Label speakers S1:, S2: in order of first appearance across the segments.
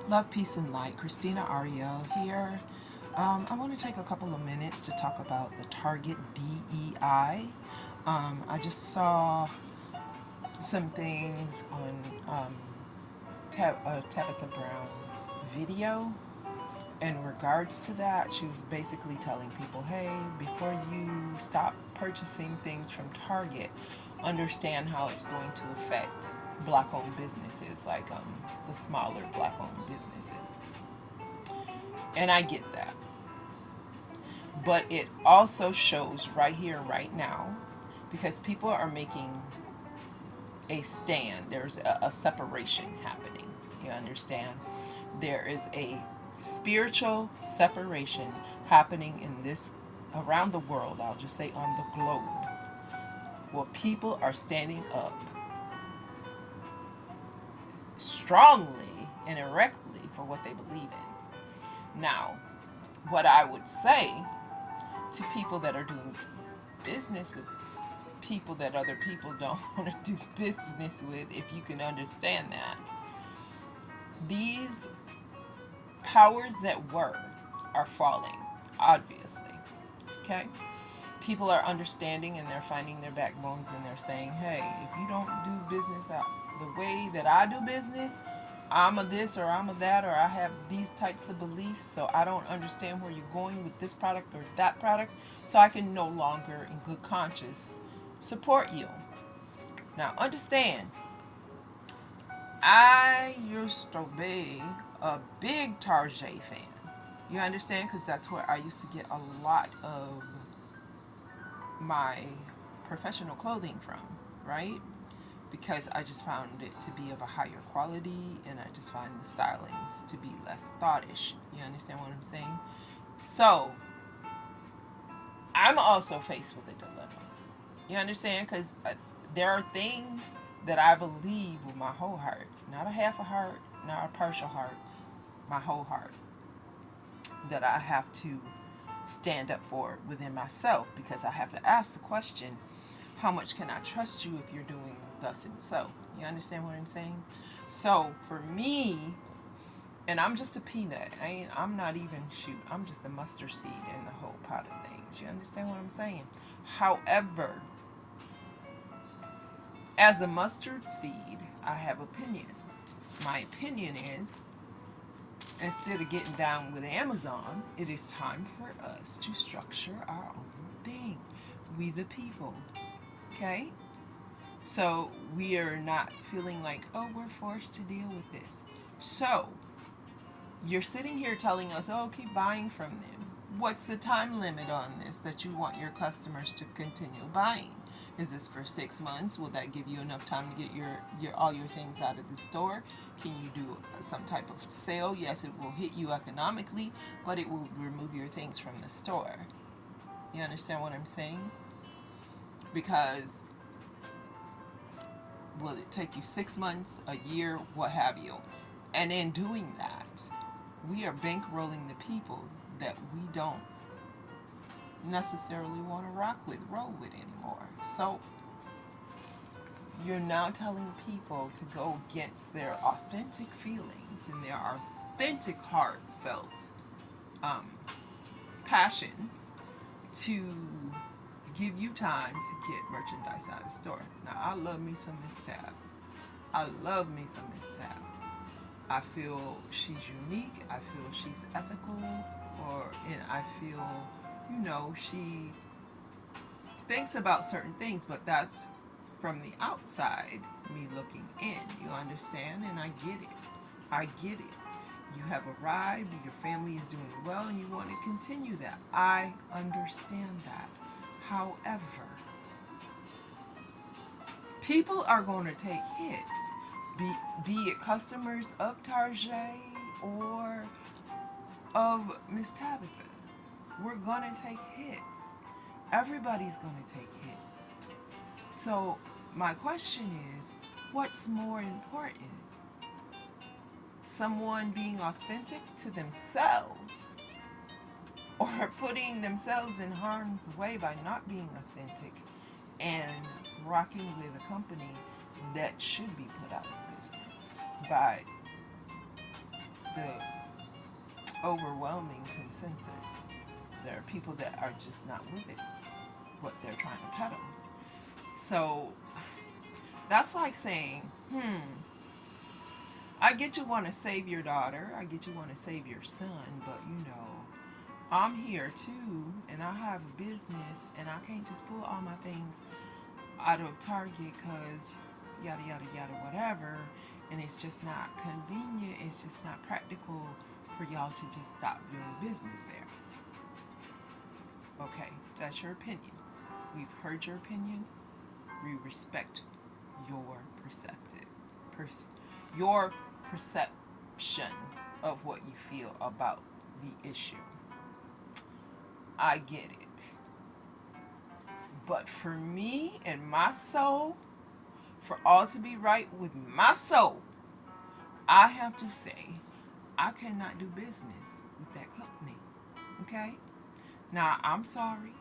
S1: Love, peace, and light. Christina Ariel here. I want to take a couple of minutes to talk about the Target DEI. I just saw some things on Tabitha Brown video in regards to that. She was basically telling people, hey, before you stop purchasing things from Target, understand how it's going to affect black owned businesses, like the smaller black owned businesses. And I get that. But it also shows right here, right now, because people are making a stand. There's a separation happening. You understand? There is a spiritual separation happening in this around the world. I'll just say on the globe, where people are standing up strongly and erectly for what they believe in. Now, what I would say to people that are doing business with people that other people don't want to do business with, if you can understand that, these powers that were are falling, obviously. Okay? People are understanding and they're finding their backbones and they're saying, hey, if you don't do business the way that I do business, I'm a this or I'm a that, or I have these types of beliefs, so I don't understand where you're going with this product or that product, so I can no longer, in good conscience, support you. Now, understand, I used to be a big Tarjay fan. You understand? Because that's where I used to get a lot of my professional clothing from, right? Because I just found it to be of a higher quality and I just find the stylings to be less thoughtish. You understand what I'm saying? So, I'm also faced with a dilemma. You understand? Because there are things that I believe with my whole heart, not a half a heart, not a partial heart, my whole heart, that I have to stand up for within myself, because I have to ask the question, how much can I trust you if you're doing thus and so? You understand what I'm saying? So for me, and I'm just a peanut. I'm not even I'm just a mustard seed in the whole pot of things. You understand what I'm saying? However, as a mustard seed, I have opinions. My opinion is, instead of getting down with Amazon, it is time for us to structure our own thing. We the people. Okay? So we are not feeling like, oh, we're forced to deal with this. So you're sitting here telling us, oh, keep buying from them. What's the time limit on this that you want your customers to continue buying? Is this for 6 months? Will that give you enough time to get your all your things out of the store? Can you do some type of sale? Yes, it will hit you economically, but it will remove your things from the store. You understand what I'm saying? Because will it take you 6 months, a year, what have you? And in doing that, we are bankrolling the people that we don't necessarily want to roll with anymore. So you're now telling people to go against their authentic feelings and their authentic, heartfelt um, passions to give you time to get merchandise out of the store. Now, I love me some Miss Tab. I love me some Miss Tab. I feel she's unique. I feel she's ethical, and I feel, she thinks about certain things, but that's from the outside, me looking in. You understand? And I get it. I get it. You have arrived, your family is doing well, and you want to continue that. I understand that. However, people are going to take hits, be it customers of Tarjay or of Miss Tabitha. We're going to take hits. Everybody's going to take hits. So, my question is, what's more important? Someone being authentic to themselves, or putting themselves in harm's way by not being authentic and rocking with a company that should be put out of business by the overwhelming consensus. There are people that are just not with it, what they're trying to peddle. So that's like saying, I get you want to save your daughter, I get you want to save your son, but I'm here too, and I have a business, and I can't just pull all my things out of Target because yada yada yada whatever, and it's just not convenient, it's just not practical for y'all to just stop doing business there. Okay, that's your opinion. We've heard your opinion. We respect your your perception of what you feel about the issue. I get it. But for me and my soul, for all to be right with my soul, I have to say, I cannot do business with that company. Okay? Now, I'm sorry.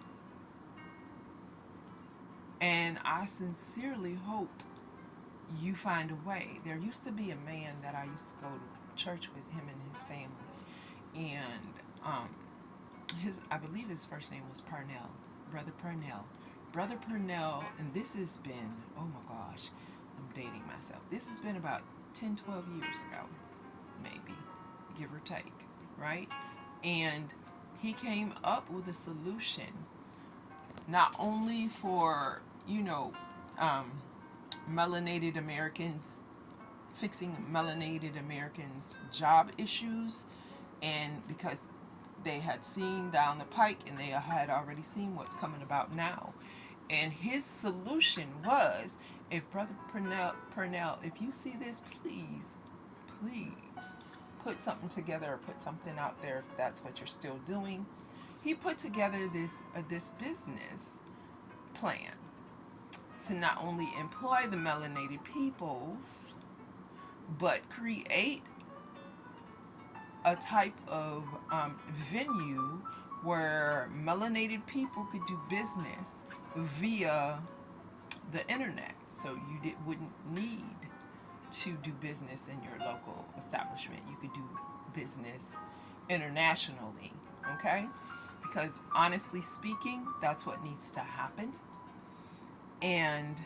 S1: And I sincerely hope you find a way. There used to be a man that I used to go to church with, him and his family. And I believe his first name was Parnell. Brother Purnell. Brother Purnell, and this has been, oh my gosh, I'm dating myself. This has been about 10, 12 years ago, maybe, give or take, right? And he came up with a solution, not only for, melanated Americans, fixing melanated Americans' job issues, and because they had seen down the pike and they had already seen what's coming about now. And his solution was, if Brother Purnell, if you see this, please put something together or put something out there if that's what you're still doing. He put together this business plan to not only employ the melanated peoples, but create a type of venue where melanated people could do business via the internet. So you wouldn't need to do business in your local establishment. You could do business internationally, okay? Because honestly speaking, that's what needs to happen. And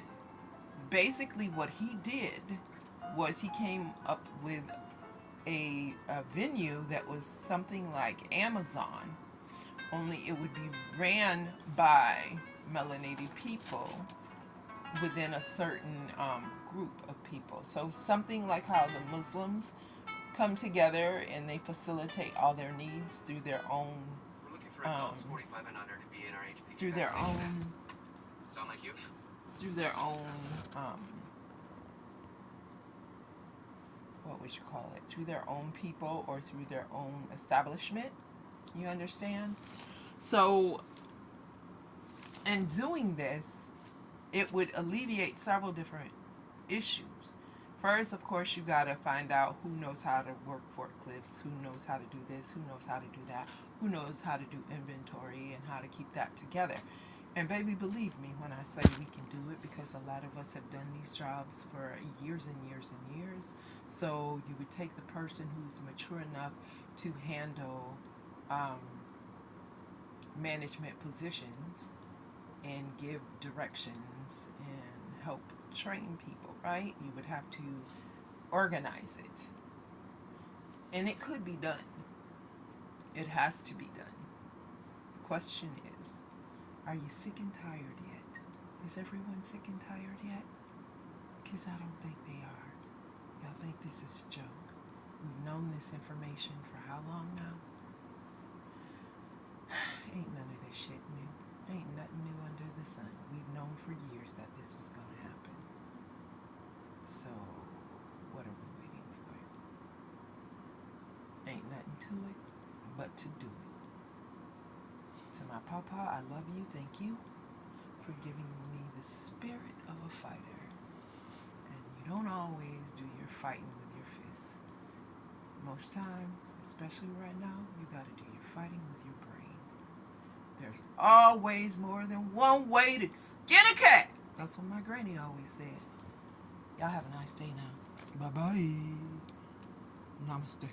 S1: basically what he did was he came up with a venue that was something like Amazon, only it would be ran by melanated people within a certain group of people. So something like how the Muslims come together and they facilitate all their needs through their own through their own sound like you through their own what would you call it, through their own people or through their own establishment. You understand? So in doing this, it would alleviate several different issues. First, of course, you got to find out who knows how to work forklifts, who knows how to do this, who knows how to do that, who knows how to do inventory and how to keep that together. And baby, believe me when I say we can do it, because a lot of us have done these jobs for years and years and years. So you would take the person who's mature enough to handle management positions and give directions and help train people, right? You would have to organize it. And it could be done. It has to be done. The question is, are you sick and tired yet? Is everyone sick and tired yet? Because I don't think they are. Y'all think this is a joke. We've known this information for how long now? Ain't none of this shit new. Ain't nothing new under the sun. We've known for years that this was going to happen. So, what are we waiting for? Ain't nothing to it but to do it. To my papa, I love you. Thank you for giving me the spirit of a fighter. And you don't always do your fighting with your fists. Most times, especially right now, you got to do your fighting with your brain. There's always more than one way to skin a cat. That's what my granny always said. Y'all have a nice day now. Bye-bye. Namaste.